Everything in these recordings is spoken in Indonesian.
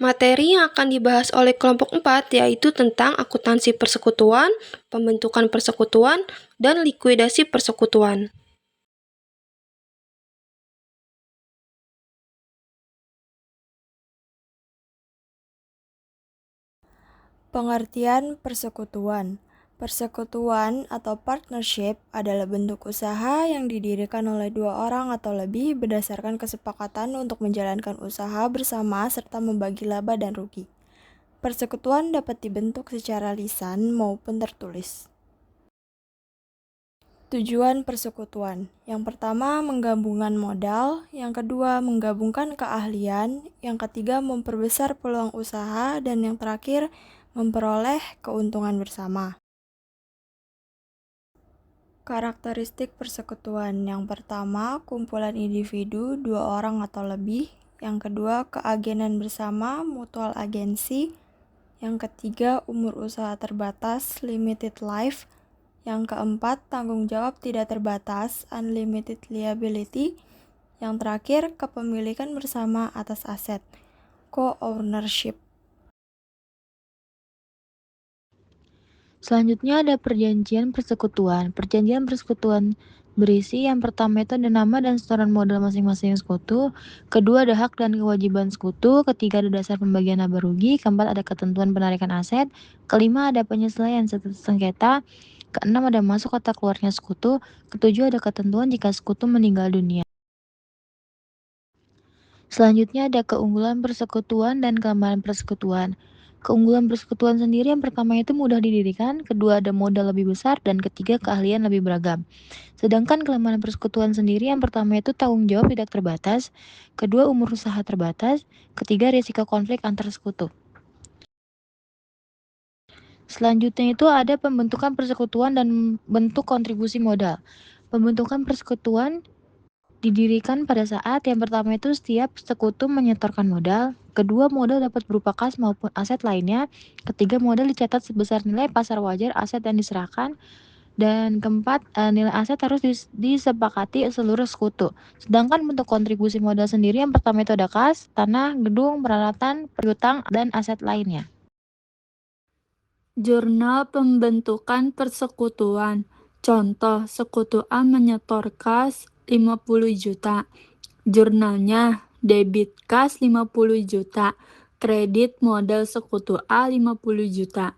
Materi yang akan dibahas oleh kelompok 4 yaitu tentang akuntansi persekutuan, pembentukan persekutuan, dan likuidasi persekutuan. Pengertian persekutuan. Persekutuan atau partnership adalah bentuk usaha yang didirikan oleh dua orang atau lebih berdasarkan kesepakatan untuk menjalankan usaha bersama serta membagi laba dan rugi. Persekutuan dapat dibentuk secara lisan maupun tertulis. Tujuan persekutuan. Yang pertama, menggabungkan modal. Yang kedua, menggabungkan keahlian. Yang ketiga, memperbesar peluang usaha. Dan yang terakhir, memperoleh keuntungan bersama. Karakteristik persekutuan. Yang pertama, kumpulan individu, dua orang atau lebih. Yang kedua, keagenan bersama, mutual agensi. Yang ketiga, umur usaha terbatas, limited life. Yang keempat, tanggung jawab tidak terbatas, unlimited liability. Yang terakhir, kepemilikan bersama atas aset, co-ownership. Selanjutnya ada perjanjian persekutuan. Perjanjian persekutuan berisi yang pertama itu ada nama dan setoran modal masing-masing sekutu, kedua ada hak dan kewajiban sekutu, ketiga ada dasar pembagian laba rugi, keempat ada ketentuan penarikan aset, kelima ada penyesuaian sengketa, keenam ada masuk atau keluarnya sekutu, ketujuh ada ketentuan jika sekutu meninggal dunia. Selanjutnya ada keunggulan persekutuan dan kelemahan persekutuan. Keunggulan persekutuan sendiri yang pertama itu mudah didirikan, kedua ada modal lebih besar, dan ketiga keahlian lebih beragam. Sedangkan kelemahan persekutuan sendiri yang pertama itu tanggung jawab tidak terbatas, kedua umur usaha terbatas, ketiga risiko konflik antar sekutu. Selanjutnya itu ada pembentukan persekutuan dan bentuk kontribusi modal. Pembentukan persekutuan didirikan pada saat yang pertama itu setiap sekutu menyetorkan modal, kedua modal dapat berupa kas maupun aset lainnya, ketiga modal dicatat sebesar nilai pasar wajar aset yang diserahkan, dan keempat nilai aset harus disepakati seluruh sekutu. Sedangkan bentuk kontribusi modal sendiri yang pertama itu ada kas, tanah, gedung, peralatan, piutang, dan aset lainnya. Jurnal pembentukan persekutuan. Contoh, sekutu A menyetor kas 50 juta. Jurnalnya, debit kas 50 juta. Kredit modal sekutu A 50 juta.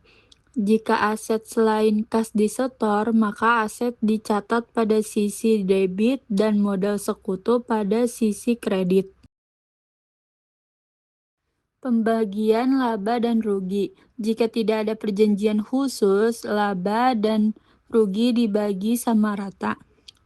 Jika aset selain kas disetor, maka aset dicatat pada sisi debit dan modal sekutu pada sisi kredit. Pembagian laba dan rugi. Jika tidak ada perjanjian khusus, laba dan rugi dibagi sama rata.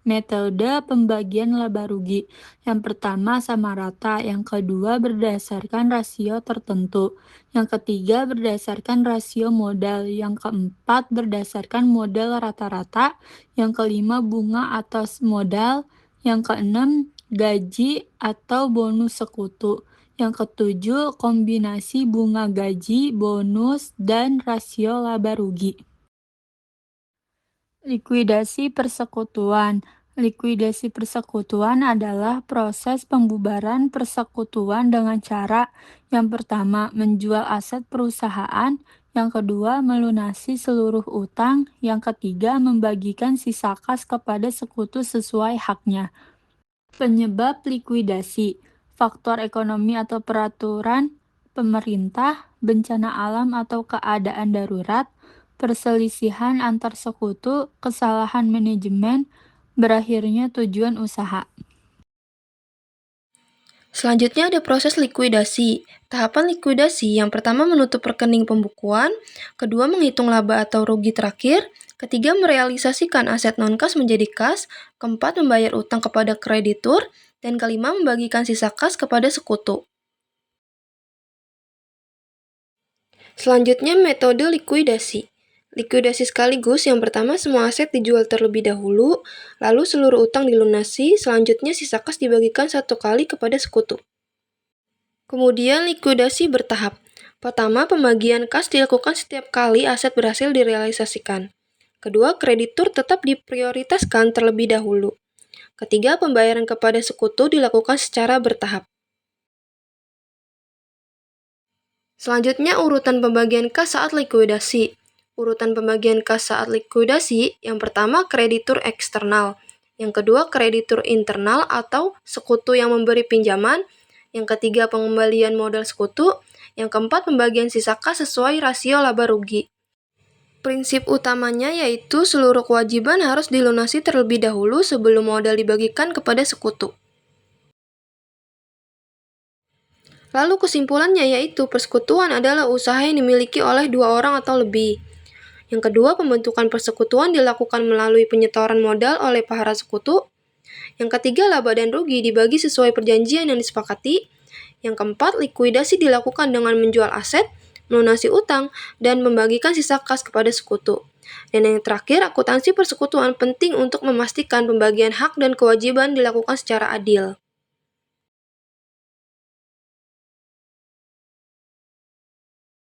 Metode pembagian laba rugi. Yang pertama sama rata, yang kedua berdasarkan rasio tertentu, yang ketiga berdasarkan rasio modal, yang keempat berdasarkan modal rata-rata, yang kelima bunga atas modal, yang keenam gaji atau bonus sekutu. Yang ketujuh, kombinasi bunga gaji, bonus, dan rasio laba rugi. Likuidasi persekutuan. Likuidasi persekutuan adalah proses pembubaran persekutuan dengan cara yang pertama, menjual aset perusahaan, yang kedua, melunasi seluruh utang, yang ketiga, membagikan sisa kas kepada sekutu sesuai haknya. Penyebab likuidasi, faktor ekonomi atau peraturan pemerintah, bencana alam atau keadaan darurat, perselisihan antar sekutu, kesalahan manajemen, berakhirnya tujuan usaha. Selanjutnya ada proses likuidasi. Tahapan likuidasi yang pertama menutup rekening pembukuan, kedua menghitung laba atau rugi terakhir, ketiga merealisasikan aset non-kas menjadi kas, keempat membayar utang kepada kreditur, dan kelima membagikan sisa kas kepada sekutu. Selanjutnya metode likuidasi. Likuidasi sekaligus yang pertama semua aset dijual terlebih dahulu, lalu seluruh utang dilunasi, selanjutnya sisa kas dibagikan satu kali kepada sekutu. Kemudian likuidasi bertahap. Pertama, pembagian kas dilakukan setiap kali aset berhasil direalisasikan. Kedua, kreditur tetap diprioritaskan terlebih dahulu. Ketiga, pembayaran kepada sekutu dilakukan secara bertahap. Selanjutnya, urutan pembagian kas saat likuidasi. Urutan pembagian kas saat likuidasi, yang pertama kreditur eksternal, yang kedua kreditur internal atau sekutu yang memberi pinjaman, yang ketiga pengembalian modal sekutu, yang keempat pembagian sisa kas sesuai rasio laba rugi. Prinsip utamanya yaitu seluruh kewajiban harus dilunasi terlebih dahulu sebelum modal dibagikan kepada sekutu. Lalu kesimpulannya yaitu persekutuan adalah usaha yang dimiliki oleh dua orang atau lebih. Yang kedua, pembentukan persekutuan dilakukan melalui penyetoran modal oleh para sekutu. Yang ketiga, laba dan rugi dibagi sesuai perjanjian yang disepakati. Yang keempat, likuidasi dilakukan dengan menjual aset, melunasi utang, dan membagikan sisa kas kepada sekutu. Dan yang terakhir, akuntansi persekutuan penting untuk memastikan pembagian hak dan kewajiban dilakukan secara adil.